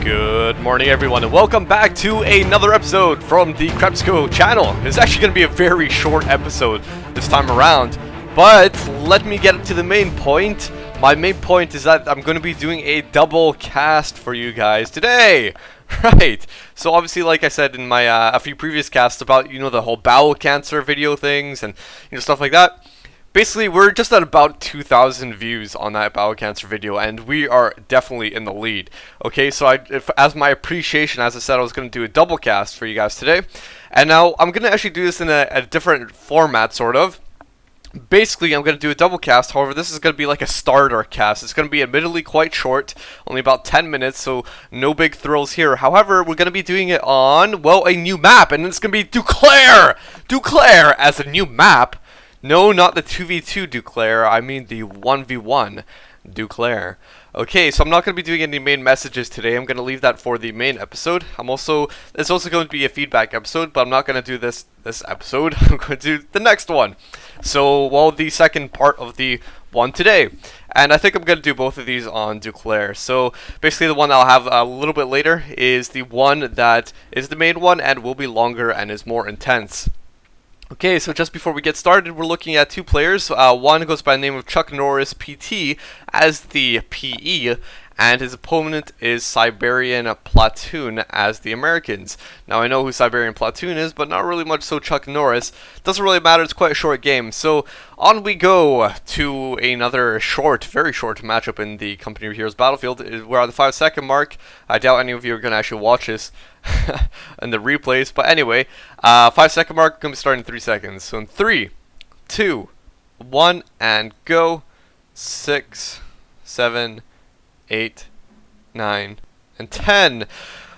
Good morning, everyone, and welcome back to another episode from the Krebsco channel. It's actually going to be a very short episode this time around, but let me get to the main point. My main point is that I'm going to be doing a double cast for you guys today. Right, so obviously, like I said in my a few previous casts about, the whole bowel cancer video things and, stuff like that. Basically, we're just at about 2,000 views on that bowel cancer video, and we are definitely in the lead. Okay, so as my appreciation, as I said, I was going to do a double cast for you guys today. And now, I'm going to actually do this in a different format, sort of. Basically, I'm going to do a double cast. However, this is going to be like a starter cast. It's going to be admittedly quite short, only about 10 minutes, so no big thrills here. However, we're going to be doing it on, well, a new map, and it's going to be Duclair! Duclair as a new map. No, not the 2v2 Duclair, I mean the 1v1 Duclair. Okay, so I'm not going to be doing any main messages today. I'm going to leave that for the main episode. It's also going to be a feedback episode, but I'm not going to do this episode. I'm going to do the next one. So, well, the second part of the one today. And I think I'm going to do both of these on Duclair. So, basically the one I'll have a little bit later is the one that is the main one and will be longer and is more intense. Okay, so just before we get started, we're looking at two players. One goes by the name of Chuck Norris PT as the PE, and his opponent is Siberian Platoon as the Americans. Now, I know who Siberian Platoon is, but not really much so Chuck Norris. Doesn't really matter, it's quite a short game. So, on we go to another very short matchup in the Company of Heroes Battlefield. We're at the 5-second mark. I doubt any of you are going to actually watch this in the replays, but anyway, 5-second mark, going to be starting in 3 seconds. So in 3, 2, 1, and go. 6, 7, 8, 9, and 10.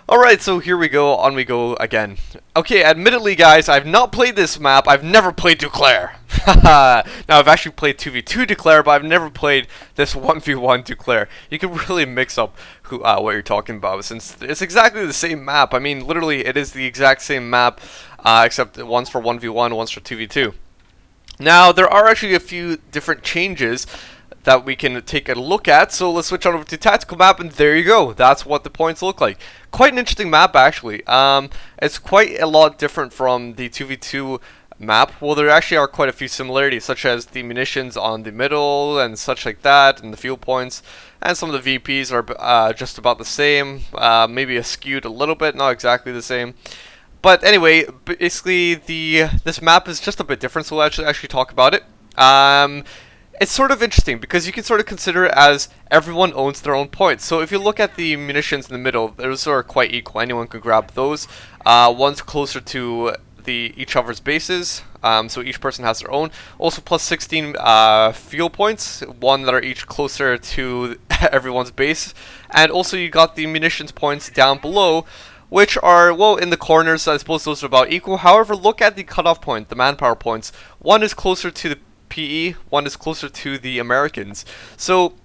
Alright, so here we go, on we go again. Okay, admittedly, guys, I've not played this map. I've never played Duclair. Now, I've actually played 2v2 Duclair, but I've never played this 1v1 Duclair. You can really mix up what you're talking about, since it's exactly the same map. I mean, literally, it is the exact same map, except one's for 1v1, one's for 2v2. Now, there are actually a few different changes that we can take a look at, so let's switch on over to tactical map, and there you go. That's what the points look like. Quite an interesting map, actually. It's quite a lot different from the 2v2 map. Well, there actually are quite a few similarities, such as the munitions on the middle and such like that, and the fuel points, and some of the VPs are just about the same, maybe skewed a little bit, not exactly the same. But anyway, basically this map is just a bit different, so we'll actually talk about it. It's sort of interesting because you can sort of consider it as everyone owns their own points. So if you look at the munitions in the middle, those are quite equal. Anyone can grab those. One's closer to each other's bases, so each person has their own. Also plus 16 fuel points, one that are each closer to everyone's base. And also you got the munitions points down below, which are, well, in the corners, so I suppose those are about equal. However, look at the cutoff point, the manpower points. One is closer to the PE, one is closer to the Americans. So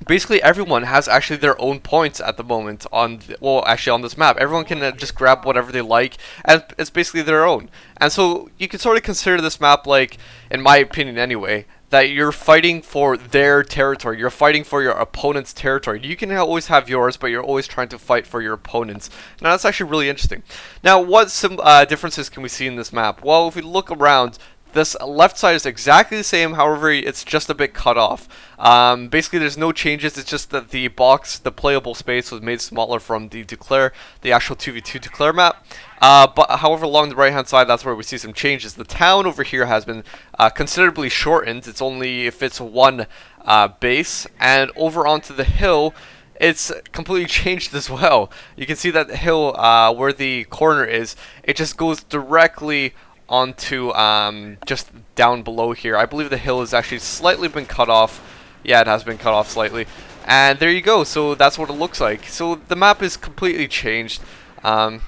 basically everyone has actually their own points at the moment on this map. Everyone can just grab whatever they like, and it's basically their own. And so you can sort of consider this map like, in my opinion anyway, that you're fighting for their territory. You're fighting for your opponent's territory. You can always have yours, but you're always trying to fight for your opponents. Now, that's actually really interesting. Now, what some differences can we see in this map? Well, if we look around, this left side is exactly the same, however, it's just a bit cut off. Basically, there's no changes, it's just that the playable space was made smaller from the Duclair, the actual 2v2 Duclair map. But however, along the right hand side, that's where we see some changes. The town over here has been considerably shortened. It's only fits one base, and over onto the hill, it's completely changed as well. You can see that the hill where the corner is, it just goes directly onto just down below here. I believe the hill has actually slightly been cut off. Yeah, it has been cut off slightly. And there you go. So that's what it looks like. So the map is completely changed. I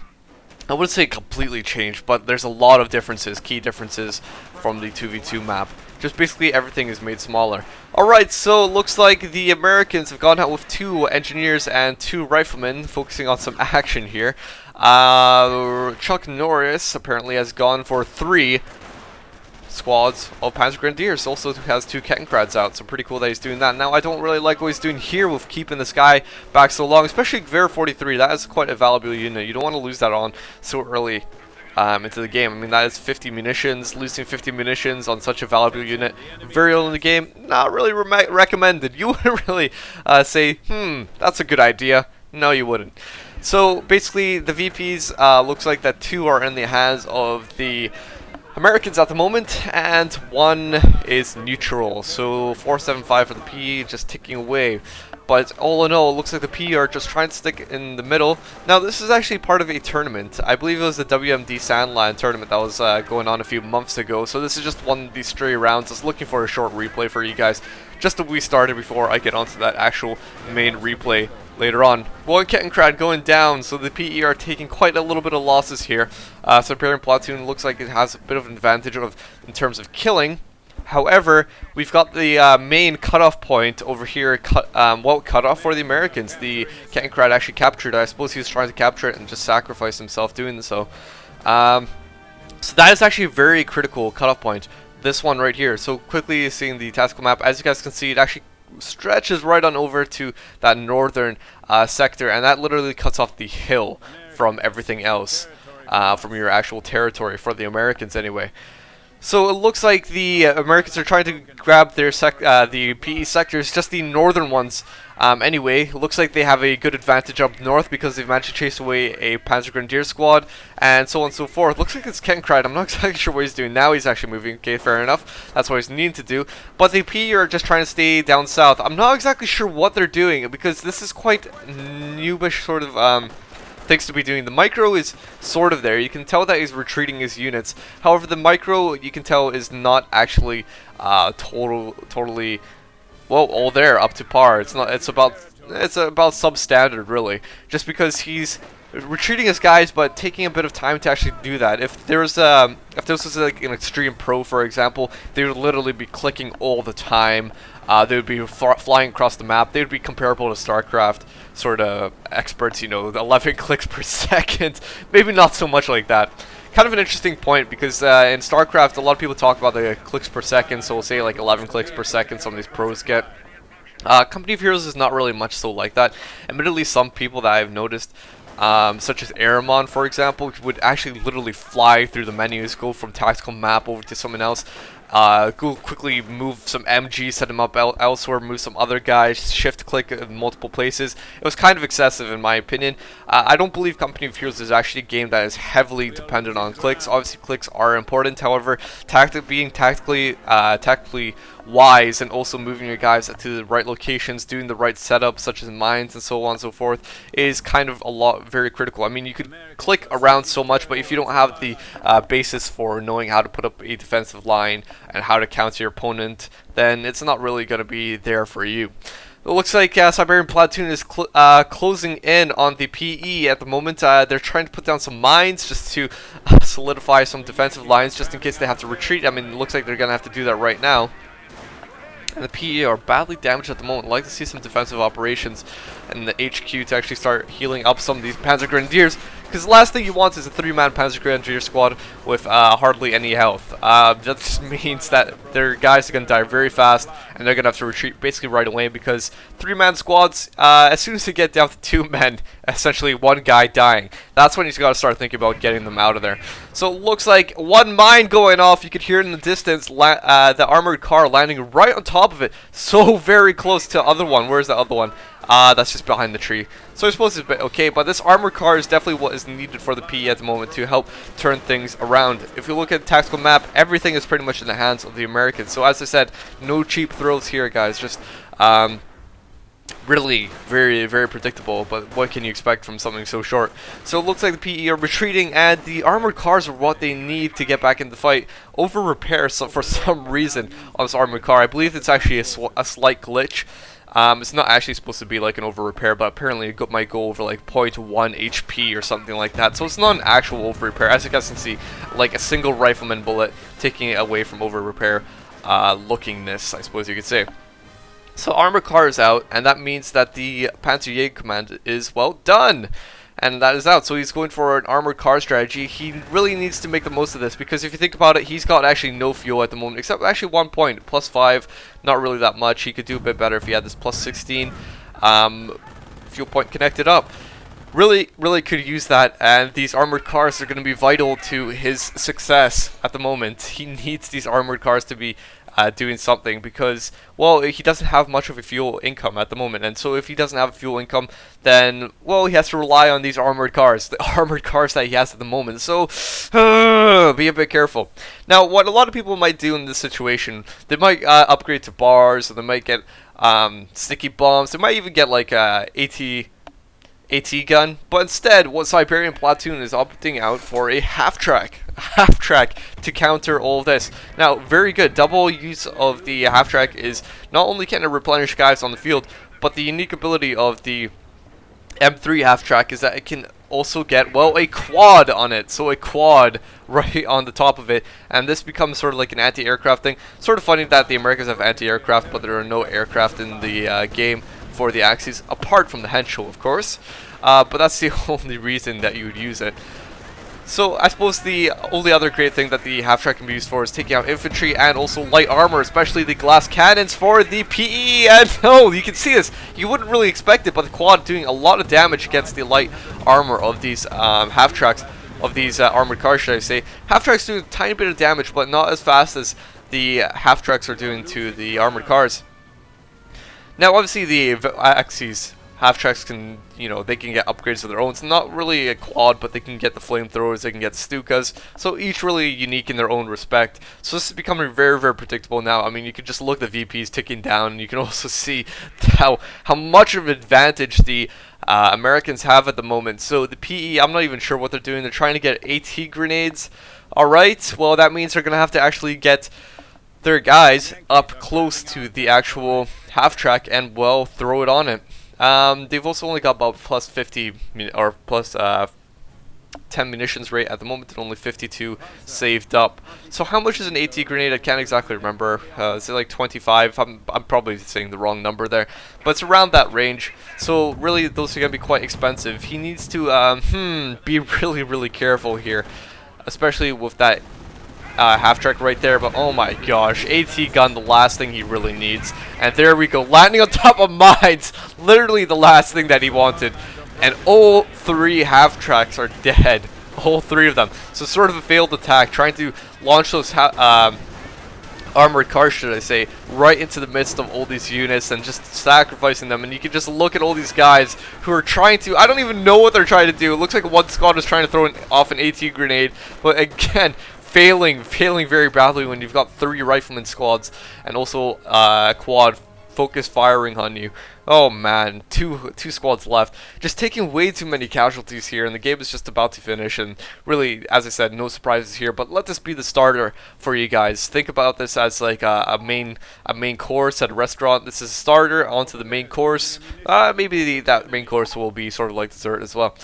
wouldn't say completely changed, but there's a lot of differences, key differences from the 2v2 map. Just basically everything is made smaller. Alright, so it looks like the Americans have gone out with 2 engineers and 2 riflemen, focusing on some action here. Chuck Norris apparently has gone for 3 squads of Panzer Grenadiers. Also has 2 Kettenkrads out, so pretty cool that he's doing that. Now, I don't really like what he's doing here with keeping this guy back so long, especially Gewehr 43. That is quite a valuable unit. You don't want to lose that on so early into the game. I mean, that is 50 munitions. Losing 50 munitions on such a valuable unit very early in the game, not really recommended. You wouldn't really say, that's a good idea. No, you wouldn't. So basically, the VPs looks like that 2 are in the hands of the Americans at the moment, and 1 is neutral. So 475 for the PE, just ticking away. But all in all, it looks like the PE are just trying to stick in the middle. Now, this is actually part of a tournament. I believe it was the WMD Sandland tournament that was going on a few months ago. So this is just one of these stray rounds. I was looking for a short replay for you guys, just to started before I get onto that actual main replay later on. 1 Kettenkrad going down, so the PE are taking quite a little bit of losses here. Siberian Platoon looks like it has a bit of an advantage in terms of killing. However, we've got the main cutoff point over here, cut off for the Americans. The Kettenkrad actually captured it. I suppose he was trying to capture it and just sacrifice himself doing so. So that is actually a very critical cutoff point, this one right here. So quickly seeing the tactical map, as you guys can see, it actually stretches right on over to that northern sector, and that literally cuts off the hill from everything else, from your actual territory, for the Americans anyway. So it looks like the Americans are trying to grab their the PE sectors, just the northern ones. Anyway, it looks like they have a good advantage up north because they've managed to chase away a Panzer Grenadier squad, and so on and so forth. Looks like it's Kettenkrad. I'm not exactly sure what he's doing now. He's actually moving. Okay, fair enough. That's what he's needing to do. But the PE are just trying to stay down south. I'm not exactly sure what they're doing because this is quite noobish sort of things to be doing. The micro is sort of there. You can tell that he's retreating his units. However, the micro, you can tell, is not actually totally well all there up to par. It's not. It's about substandard really. Just because he's retreating his guys, but taking a bit of time to actually do that. If this was like an extreme pro, for example, they would literally be clicking all the time. They would be flying across the map. They would be comparable to StarCraft sort of experts, you know, 11 clicks per second. Maybe not so much like that. Kind of an interesting point because in StarCraft, a lot of people talk about the clicks per second, so we'll say like 11 clicks per second some of these pros get. Company of Heroes is not really much so like that. Admittedly, some people that I've noticed, such as Aramon, for example, would actually literally fly through the menus, go from tactical map over to someone else, go quickly move some MG, set him up elsewhere, move some other guys, shift click in multiple places. It was kind of excessive in my opinion. I don't believe Company of Heroes is actually a game that is heavily dependent on clicks. Obviously clicks are important, however, being tactically wise and also moving your guys to the right locations, doing the right setup such as mines and so on and so forth is kind of very critical. I mean, you could click around so much, but if you don't have the basis for knowing how to put up a defensive line and how to counter your opponent, then it's not really going to be there for you. It looks like Siberian Platoon is closing in on the PE at the moment. They're trying to put down some mines just to solidify some defensive lines just in case they have to retreat. I mean, it looks like they're going to have to do that right now. And the PE are badly damaged at the moment. I'd like to see some defensive operations and the HQ to actually start healing up some of these Panzer Grenadiers, because the last thing you want is a 3-man Panzer Grenadier squad with hardly any health. That just means that their guys are going to die very fast, and they're going to have to retreat basically right away, because 3-man squads, as soon as they get down to 2 men, essentially 1 guy dying, that's when you got to start thinking about getting them out of there. So it looks like 1 mine going off. You could hear it in the distance, the armored car landing right on top of it, so very close to the other one. Where's the other one? That's just behind the tree. So I suppose it's okay, but this armored car is definitely what is needed for the PE at the moment to help turn things around. If you look at the tactical map, everything is pretty much in the hands of the Americans. So as I said, no cheap thrills here, guys. Just really very, very predictable, but what can you expect from something so short? So it looks like the PE are retreating, and the armored cars are what they need to get back in the fight. Over repair for some reason on this armored car. I believe it's actually a slight glitch. It's not actually supposed to be like an over repair, but apparently it might go over like 0.1 HP or something like that. So it's not an actual over repair. As you guys can see, like a single rifleman bullet taking it away from over repair lookingness, I suppose you could say. So armored car is out, and that means that the Panzer Jäger command is, well, done. and that is out. So he's going for an armored car strategy. He really needs to make the most of this, because if you think about it, he's got actually no fuel at the moment, except actually 1 point, +5, not really that much. He could do a bit better if he had this +16 fuel point connected up. Really could use that, and these armored cars are going to be vital to his success at the moment. He needs these armored cars to be doing something, because, well, he doesn't have much of a fuel income at the moment, and so if he doesn't have a fuel income, then, well, he has to rely on these armored cars, the armored cars that he has at the moment. So be a bit careful. Now, what a lot of people might do in this situation, they might upgrade to bars, or they might get sticky bombs, they might even get like AT gun, but instead what Siberian Platoon is opting out for a half track to counter all of this. Now, very good. Double use of the half track is not only can it replenish guys on the field, but the unique ability of the M3 half track is that it can also get, well, a quad on it. So a quad right on the top of it, and this becomes sort of like an anti-aircraft thing. Sort of funny that the Americans have anti-aircraft, but there are no aircraft in the game for the Axis, apart from the Henschel, of course. But that's the only reason that you would use it. So I suppose the only other great thing that the half-track can be used for is taking out infantry and also light armor, especially the glass cannons for the PE. And no, you can see this. You wouldn't really expect it, but the quad doing a lot of damage against the light armor of these half-tracks, of these armored cars, should I say. Half-tracks doing a tiny bit of damage, but not as fast as the half-tracks are doing to the armored cars. Now, obviously, the Axis half-tracks can, you know, they can get upgrades of their own. It's not really a quad, but they can get the flamethrowers, they can get Stukas. So each really unique in their own respect. So this is becoming very, very predictable now. I mean, you can just look at the VPs ticking down, and you can also see how much of an advantage the Americans have at the moment. So the PE, I'm not even sure what they're doing. They're trying to get AT grenades. Alright, well, that means they're going to have to actually get their guys up close to the actual half-track and, well, throw it on it. They've also only got about plus 50 or plus 10 munitions rate at the moment, and only 52 saved up. So how much is an AT grenade? I can't exactly remember. Is it like 25? I'm probably saying the wrong number there, but it's around that range. So really, those are going to be quite expensive. He needs to be really careful here, especially with that half-track right there. But oh my gosh, AT gun, the last thing he really needs. And there we go, landing on top of mines, literally the last thing that he wanted. And all three half-tracks are dead, all three of them. So sort of a failed attack, trying to launch those armored cars, should I say, right into the midst of all these units and just sacrificing them. And you can just look at all these guys who are trying to, I don't even know what they're trying to do. It looks like one squad is trying to throw off an AT grenade, but again, failing very badly when you've got 3 rifleman squads and also quad focus firing on you. Oh man, two squads left. Just taking way too many casualties here, and the game is just about to finish. And really, as I said, no surprises here. But let this be the starter for you guys. Think about this as like a main course at a restaurant. This is a starter onto the main course. Maybe that main course will be sort of like dessert as well.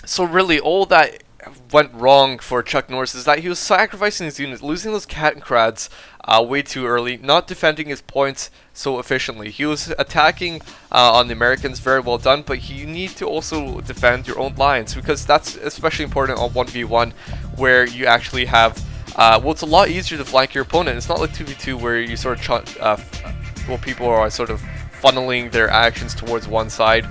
So really, all that went wrong for Chuck Norris is that he was sacrificing his units, losing those cat and crads way too early, not defending his points so efficiently. He was attacking on the Americans, very well done, but you need to also defend your own lines, because that's especially important on 1v1 where you actually have well, it's a lot easier to flank your opponent. It's not like 2v2 where you sort of well, people are sort of funneling their actions towards one side.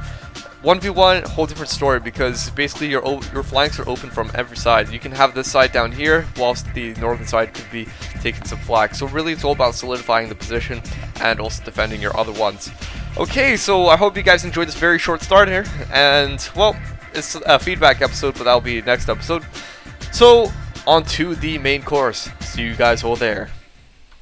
1v1, whole different story, because basically your flanks are open from every side. You can have this side down here, whilst the northern side could be taking some flak. So really, it's all about solidifying the position and also defending your other ones. Okay, so I hope you guys enjoyed this very short start here, and well, it's a feedback episode, but that'll be next episode. So on to the main course. See you guys all there.